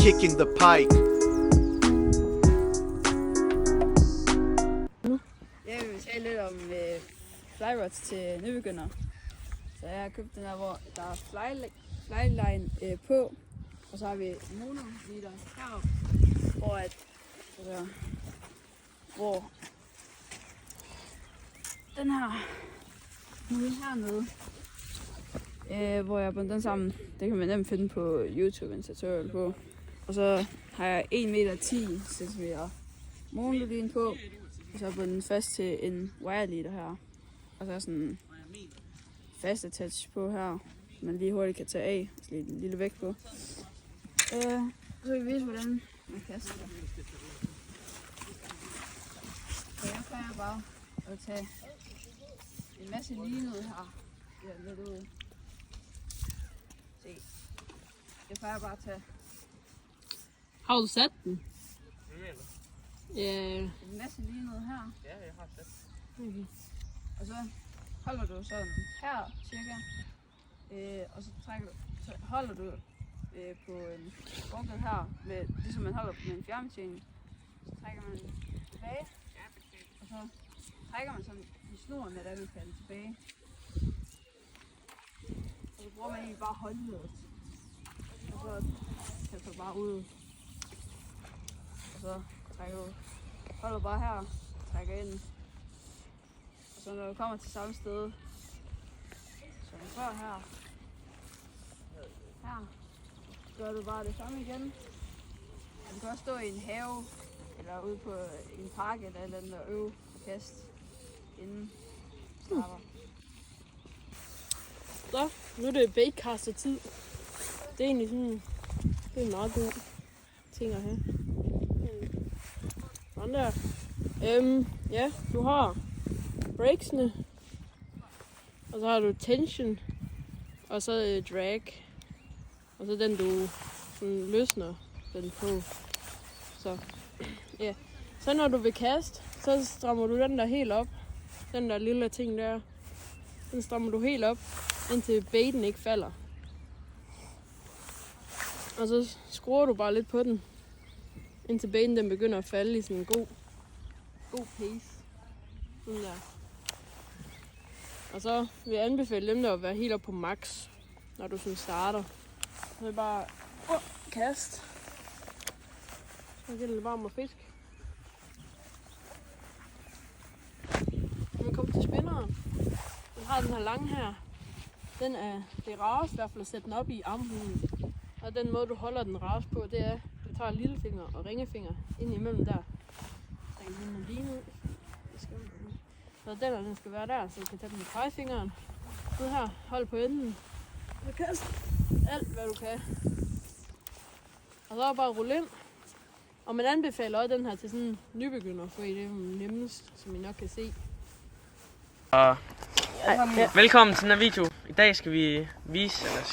kicking the pike. Jeg vil tale lidt om flyrods til nybegyndere. Så jeg har købt den her, hvor der er flyline på, og så har vi monoliter heroppe, hvor den her ude hernede, hvor jeg har bundet den sammen. Det kan man nemt finde på YouTube, en tutorial på. Og så har jeg 1,10 meter monolin på, og så har jeg bundet den fast til en wireleader her. Og så er sådan en fast attach på her, så man lige hurtigt kan tage af, og lægge en lille vægt på. Så vil jeg vise, hvordan man kaster det. Så jeg plejer bare at tage en masse line ud her. Ja, lidt ud. Se. Jeg plejer bare at tage Har du sat den? en masse line ud her. Ja, jeg har sat. Okay. Og så holder du sådan her cirka. Og så holder du på en bunket her, ligesom man holder med en fjernbetjening. Så trækker man tilbage, og så trækker man sådan i snoren, med det vi kalder tilbage. Og så bruger man egentlig bare håndledet. Og så kaster du bare ud. Og så holder bare her, trækker ind. Og så når du kommer til samme sted, som før her, gør du bare det samme igen. Og du kan også stå i en have, eller ude på en park eller et eller andet og øve og kaste inden du starter. Så, nu er det baitcaster-tid. Det er egentlig sådan, det er en meget god ting at have. Sådan der. Ja, du har brakesene, og så har du tension, og så drag, og så den du sådan løsner den på. Så ja, så når du vil kaste, så strammer du den der helt op, den der lille ting der, den strammer du helt op, indtil baiten ikke falder. Og så skruer du bare lidt på den, indtil baiten den begynder at falde i sådan en god pace. Sådan der. Og så vil jeg anbefale dem der at være helt op på max, når du sådan starter. Så er det bare kast. Så er det lidt varm og fisk. Når man kommer til spinneren, den har den her lange her. Det er rarest i hvert fald at sætte den op i armhulen. Og den måde du holder den rarest på, det er, at du tager lillefinger og ringefinger ind imellem der. Så kan den lige ud. Så den skal være der, så du kan tage den med pegefingeren. Ned her, hold på enden. Og kast alt hvad du kan. Og så bare rulle ind. Og man anbefaler også den her til sådan en nybegynder, for det er nemmest, som I nok kan se. Velkommen til den her video. I dag skal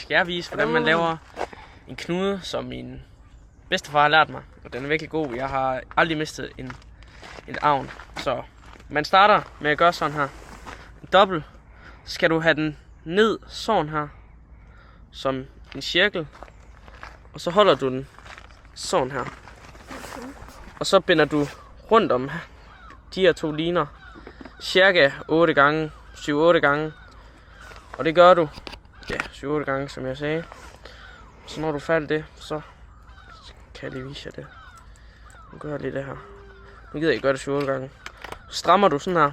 jeg vise, hvordan man laver en knude, som min bedstefar har lært mig. Og den er virkelig god. Jeg har aldrig mistet en avn. Så man starter med at gøre sådan her. En dobbelt. Så skal du have den ned sådan her. Som en cirkel. Og så holder du den sådan her. Og så binder du rundt om de her to liner. Cirka 8 gange. 7-8 gange. Og det gør du 7-8 gange, som jeg sagde. Så når du falder det, så kan jeg lige vise jer det. Nu gør jeg lige det her. Nu gider jeg gøre det 7-8 gange. Så strammer du sådan her.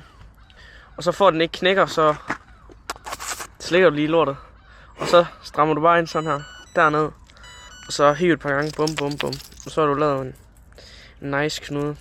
Og så får den ikke knækker, så slikker du lige lortet. Og så strammer du bare ind sådan her. Derned. Og så hiver et par gange. Bum, bum, bum. Og så har du lavet en nice knude.